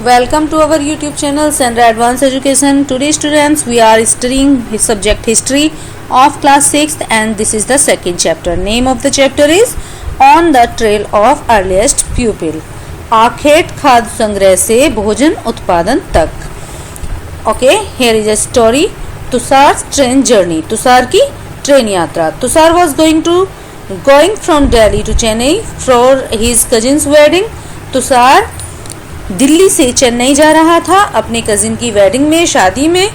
Welcome to our YouTube channel Sandra Advanced Education. Today students we are studying subject history of class 6th and this is the second chapter. Name of the chapter is On the Trail of Earliest Pupil. आखेट खाद्य संग्रह से भोजन उत्पादन तक. Okay, here is a story. Tushar train journey. Tushar की train यात्रा. Tushar was going from Delhi to Chennai for his cousin's wedding. Tushar Delhi से चेन्नई जा रहा था अपने कजिन की वेडिंग में, शादी में.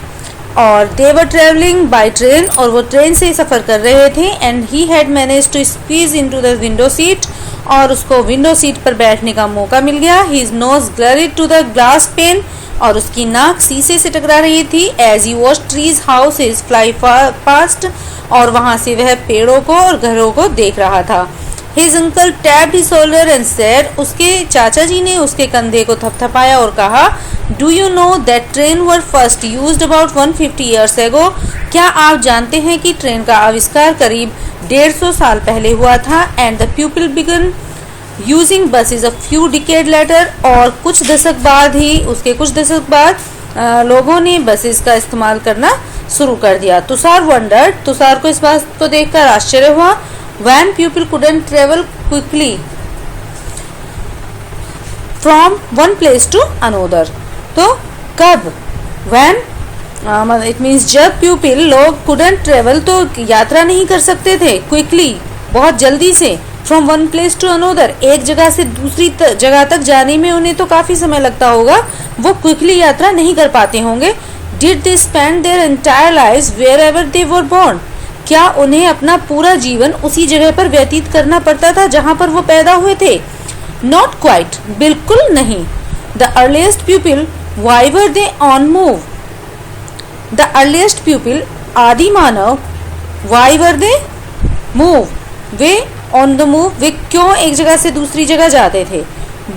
और they were travelling by train, और वो ट्रेन से सफ़र कर रहे थे. And he had manage to squeeze into the window seat, और उसको विंडो सीट पर बैठने का मौका मिल गया. His nose glued to the glass pane, और उसकी नाक शीशे से टकरा रही थी. As he watch trees houses fly past, और वहाँ से वह पेड़ों को और घरों को देख रहा था. His uncle tapped his shoulder and said, उसके चाचा जी ने उसके कंधे को थपथपाया और कहा, Do you know that train were first used about 150 years ago? क्या आप जानते हैं कि ट्रेन का आविष्कार करीब 150 साल पहले हुआ था. And the people began using buses a few decades later, और कुछ दशक बाद लोगों ने बसेस का इस्तेमाल करना शुरू कर दिया. तुषार wondered, तुषार को इस बात को देखकर आश्चर्य हुआ. When people couldn't travel quickly from one place to another, तो कब? When it means जब people लोग couldn't travel तो यात्रा नहीं कर सकते थे quickly, बहुत जल्दी से, from one place to another, एक जगह से दूसरी जगह तक जाने में उन्हें तो काफ़ी समय लगता होगा, वो quickly यात्रा नहीं कर पाते होंगे. Did they spend their entire lives wherever they were born? क्या उन्हें अपना पूरा जीवन उसी जगह पर व्यतीत करना पड़ता था जहां पर वो पैदा हुए थे? Not quite, बिल्कुल नहीं. The earliest pupil, why were they on move? The earliest pupil, आदि मानव, why were they move? Way on the move, वे क्यों एक जगह से दूसरी जगह जाते थे?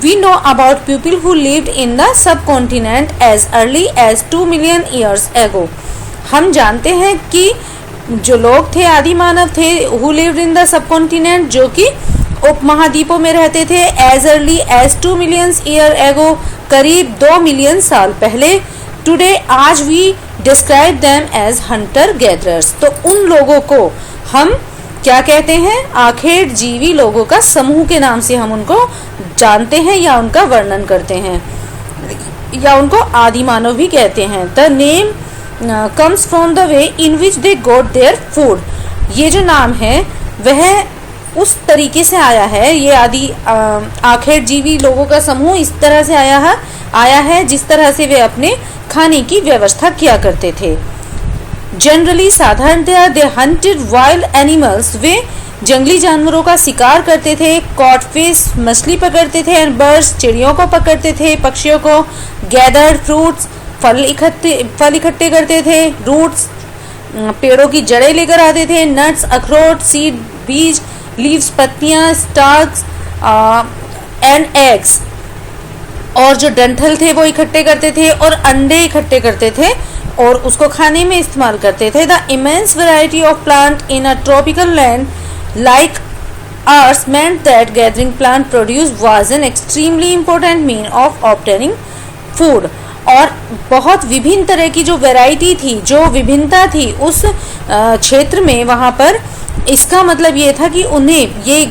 We know about people who lived in the subcontinent as early as 2 million years ago. हम जानते हैं कि जो लोग थे, आदि मानव थे, who lived in the subcontinent, जो कि उपमहाद्वीपों में रहते थे, as early as 2 million years ago, करीब 2 मिलियन साल पहले. Today, आज we describe them as hunter gatherers. तो उन लोगों को हम क्या कहते हैं? आखेट जीवी लोगों का समूह के नाम से हम उनको जानते हैं या उनका वर्णन करते हैं, या उनको आदि मानव भी कहते हैं. The name comes from the way in which they got their food. ये जो नाम है वह उस तरीके से आया है, ये आदि आखेट जीवी लोगों का समूह इस तरह से आया है जिस तरह से वे अपने खाने की व्यवस्था किया करते थे. जनरली साधारणतया दे हंटेड वाइल्ड एनिमल्स, वे जंगली जानवरों का शिकार करते थे. कॉट फिश, मछली पकड़ते थे. एंड बर्ड्स, चिड़ियों को पकड़ते थे, पक्षियों को. गैदर्ड फ्रूट्स, फल इकट्ठे करते थे. रूट्स, पेड़ों की जड़ें लेकर आते थे. नट्स, अखरोट, सीड, बीज, लीव्स, पत्तियां, स्टार्च एंड एग्स, और जो डंठल थे वो इकट्ठे करते थे, और अंडे इकट्ठे करते थे और उसको खाने में इस्तेमाल करते थे. The immense variety of plant in a tropical land like ours meant that gathering plant produce was an extremely important mean of obtaining food. और बहुत विभिन्न तरह की जो वैरायटी थी, जो विभिन्नता थी उस क्षेत्र में, वहाँ पर इसका मतलब ये था कि उन्हें ये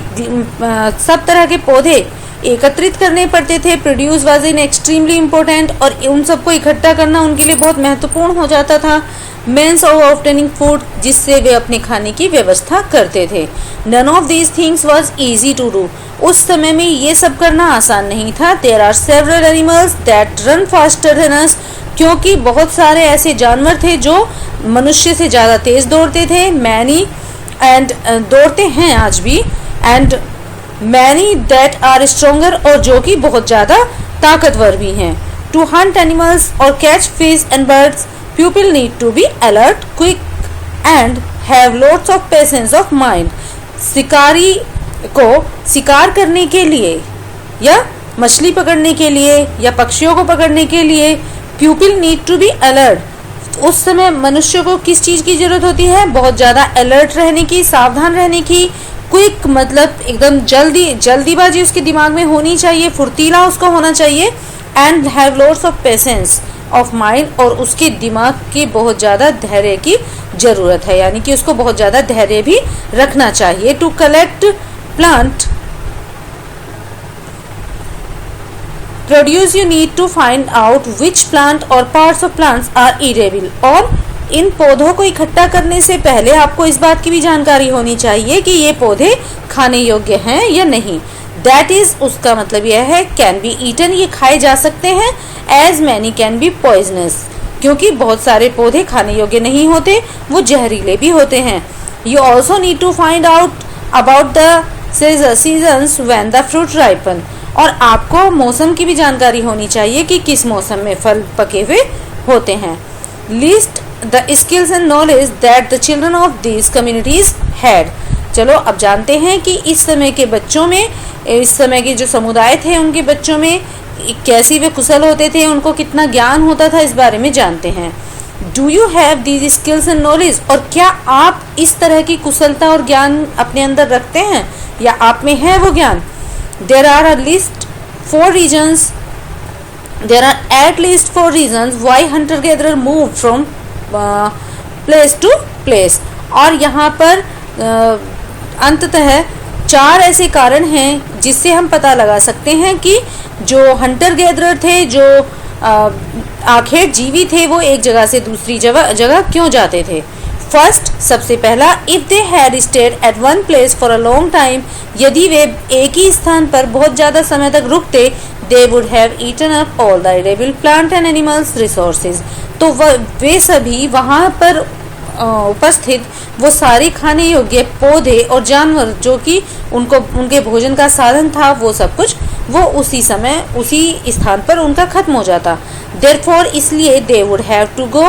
सब तरह के पौधे एकत्रित करने पड़ते थे. Produce was in extremely important, और उन सबको इकट्ठा करना उनके लिए बहुत महत्वपूर्ण हो जाता था. means of obtaining food, जिससे वे अपने खाने की व्यवस्था करते थे. None of these things was easy to do. उस समय में ये सब करना आसान नहीं था. There are several animals that run faster than us, क्योंकि बहुत सारे ऐसे जानवर थे जो मनुष्य से ज़्यादा तेज दौड़ते थे. Many and दौड़ते हैं आज भी. And many that are stronger, और जो कि बहुत ज़्यादा ताकतवर भी हैं. To hunt animals or catch fish and birds, people need to be alert, quick and have lots of presence of mind. शिकारी को शिकार करने के लिए, या मछली पकड़ने के लिए, या पक्षियों को पकड़ने के लिए people need to be alert. उस समय मनुष्य को किस चीज़ की ज़रूरत होती है? बहुत ज़्यादा अलर्ट रहने की, सावधान रहने की. क्विक मतलब एकदम जल्दीबाजी उसके दिमाग में होनी चाहिए, फुर्तीला उसको होना चाहिए. And have loads of patience of mind, और उसके दिमाग की बहुत ज़्यादा धैर्य की ज़रूरत है, यानी कि उसको बहुत ज़्यादा धैर्य भी रखना चाहिए। To collect plant produce you need to find out which plant or parts of plants are edible, और इन पौधों को इकट्ठा करने से पहले आपको इस बात की भी जानकारी होनी चाहिए कि ये पौधे खाने योग्य हैं या नहीं। दैट इज, उसका मतलब यह है कैन बी ईटन, ये खाए जा सकते हैं। As many can be poisonous, क्योंकि बहुत सारे पौधे खाने योग्य नहीं होते, वो जहरीले भी होते हैं। You also need to find out about the seasons when the fruit ripen, और आपको मौसम की भी जानकारी होनी चाहिए कि किस मौसम में फल पके हुए होते हैं। List the skills and knowledge that the children of these communities had. चलो अब जानते हैं कि इस समय के बच्चों में, इस समय के जो समुदाय थे उनके बच्चों में कैसी वे कुशल होते थे, उनको कितना ज्ञान होता था, इस बारे में जानते हैं। Do you have these skills and knowledge, और क्या आप इस तरह की कुशलता और ज्ञान अपने अंदर रखते हैं या आप में है वो ज्ञान। There are at least 4 reasons why hunter-gatherer moved from place to place, और यहाँ पर अंततः 4 ऐसे कारण हैं जिससे हम पता लगा सकते हैं कि जो हंटर गैदरर थे, जो आखेट जीवी थे, वो एक जगह से दूसरी जगह क्यों जाते थे। फर्स्ट, सबसे पहला, if they had stayed at one place for a long time, यदि वे एक ही स्थान पर बहुत ज़्यादा समय तक रुकते, they would have eaten up all the edible plant and animals resources, तो वे सभी वहाँ पर उपस्थित वो सारे खाने योग्य पौधे और जानवर जो कि उनके भोजन का साधन था, वो सब कुछ वो उसी समय उसी स्थान पर उनका खत्म हो जाता। देयरफॉर, इसलिए they would have to go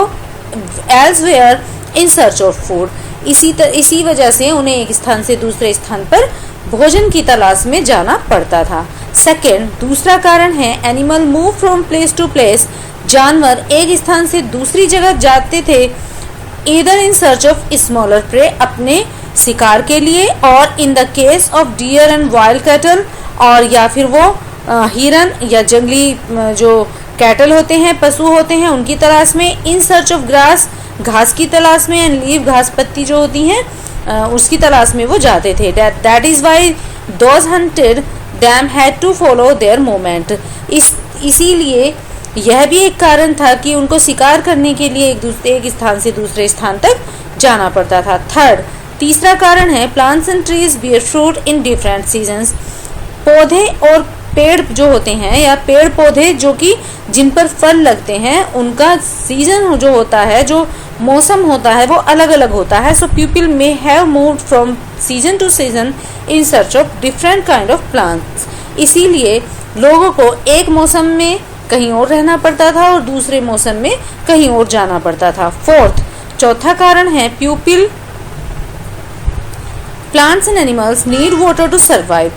elsewhere in search of food, इसी वजह से उन्हें एक स्थान से दूसरे स्थान पर भोजन की तलाश में जाना पड़ता था। सेकेंड, दूसरा कारण है animal move from place to place, जानवर एक स्थान से दूसरी जगह जाते थे, either in search of smaller prey, अपने शिकार के लिए, और in the case of deer and wild cattle, और या फिर वो हिरन या जंगली जो कैटल होते हैं, पशु होते हैं, उनकी तलाश में, इन सर्च ऑफ ग्रास, घास की तलाश में, एंड लीव, घास पत्ती जो होती हैं उसकी तलाश में वो जाते थे। That is why those hunted them had to follow their movement, इसीलिए यह भी एक कारण था कि उनको शिकार करने के लिए एक स्थान से दूसरे स्थान तक जाना पड़ता था। थर्ड, तीसरा कारण है plants and trees bear fruit in different seasons, पौधे और पेड़ जो होते हैं या पेड़ पौधे जो कि जिन पर फल लगते हैं, उनका सीजन जो होता है, जो मौसम होता है, वो अलग अलग होता है। So people may have moved from season two season in search of different kind of plants, इसीलिए लोगों को एक मौसम में कहीं और रहना पड़ता था और दूसरे मौसम में कहीं और जाना पड़ता था। फोर्थ, चौथा कारण है people, plants and animals need water to survive,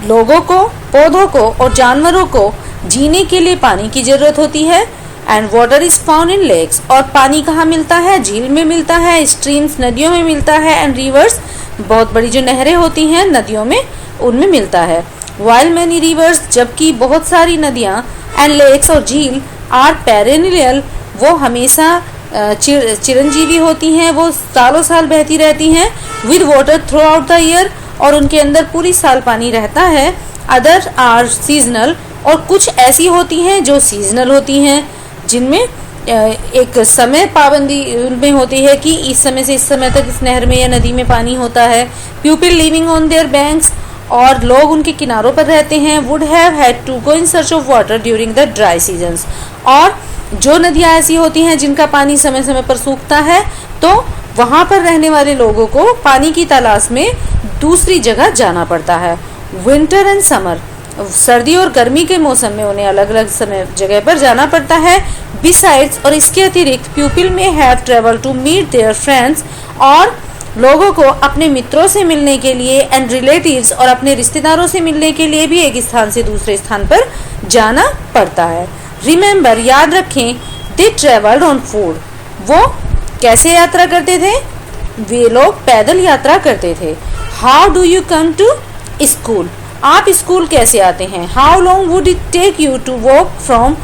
लोगों को, पौधों को और जानवरों को जीने के लिए पानी की जरूरत होती है। And water is found in lakes, और पानी कहाँ मिलता है, झील में मिलता है, स्ट्रीम्स नदियों में मिलता है, एंड रिवर्स, बहुत बड़ी जो नहरें होती हैं नदियों में, उनमें मिलता है। वाइल मैनी रिवर्स, जबकि बहुत सारी नदियाँ, एंड लेक्स और झील आर पेरेनियल, वो हमेशा चिरंजीवी होती हैं, वो सालों साल बहती रहती हैं, with water through out the year, और उनके अंदर पूरी साल पानी रहता है। अदर आर सीजनल, और कुछ ऐसी होती हैं जो सीजनल होती हैं, जिनमें एक समय पाबंदी उनमें होती है कि इस समय से इस समय तक इस नहर में या नदी में पानी होता है। People living on their banks, और लोग उनके किनारों पर रहते हैं, would have had to go in search of water during the dry seasons, और जो नदियाँ ऐसी होती हैं जिनका पानी समय समय पर सूखता है, तो वहाँ पर रहने वाले लोगों को पानी की तलाश में दूसरी जगह जाना पड़ता है। विंटर एंड समर, सर्दी और गर्मी के मौसम में उन्हें अलग अलग समय जगह पर जाना पड़ता है। बिसाइड्स, और इसके अतिरिक्त people may have travel to meet their friends, और लोगों को अपने मित्रों से मिलने के लिए, एंड रिलेटिव्स, और अपने रिश्तेदारों से मिलने के लिए भी एक स्थान से दूसरे स्थान पर जाना पड़ता है। रिमेंबर, याद रखें, दे ट्रेवल्ड ऑन फूड, वो कैसे यात्रा करते थे, वे लोग पैदल यात्रा करते थे। How do you come to school, आप स्कूल कैसे आते हैं? How long would it take you to walk from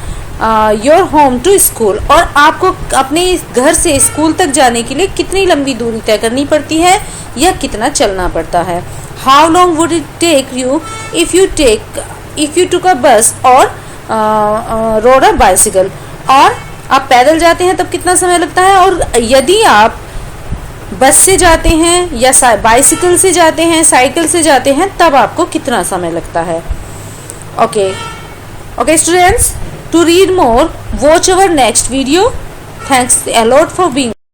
your home to school? और आपको अपने घर से स्कूल तक जाने के लिए कितनी लंबी दूरी तय करनी पड़ती है या कितना चलना पड़ता है? How long would it take you if you took a bus or road a bicycle? और आप पैदल जाते हैं तब कितना समय लगता है, और यदि आप बस से जाते हैं या बाइसिकल से जाते हैं, साइकिल से जाते हैं, तब आपको कितना समय लगता है? Okay students, to read more, watch our next video. Thanks a lot for being